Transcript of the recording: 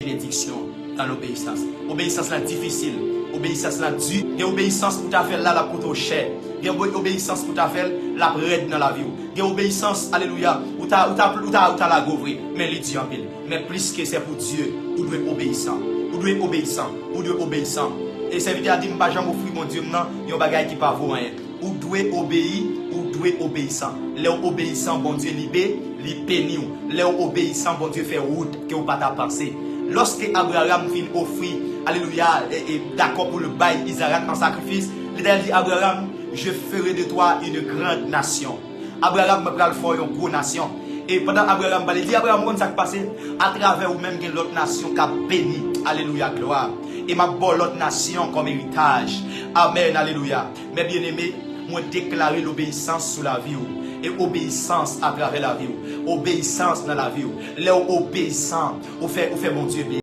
bénédiction dans l'obéissance. Obéissance là difficile, obéissance là dure. Il y a obéissance pour ta faire là la pour cher. Il y a obéissance pour ta faire la raide dans la vie. Il y a obéissance, alléluia, où tu as la gauvrie, mais les dieux en pile. Mais plus que c'est pour Dieu, vous devez obéissant. Vous devez obéissant, vous devez obéissant. Et ça veut dire que je ne vais pas offrir mon Dieu, non, il y a un bagage qui ne pas vous rien. Vous devez obéir, vous devez obéissant. Les obéissants, bon Dieu, libé, les pénis. Les obéissants, bon Dieu, fait route que vous pas passer. Lorsque Abraham vient offrir, alléluia, et d'accord pour le bail Isaac en sacrifice, l'Éternel dit Abraham, je ferai de toi une grande nation. Abraham me prend faire une grosse nation. Et pendant Abraham, il dit Abraham, comment ça se passe à travers ou même l'autre nation qui a béni. Alléluia, gloire. Et ma bonne l'autre nation comme héritage. Amen, alléluia. Mes bien-aimés, moi déclarer l'obéissance sous la vie. Et obéissance à travers la vie. Obéissance dans la vie. Les obéissants, on fait mon Dieu bien.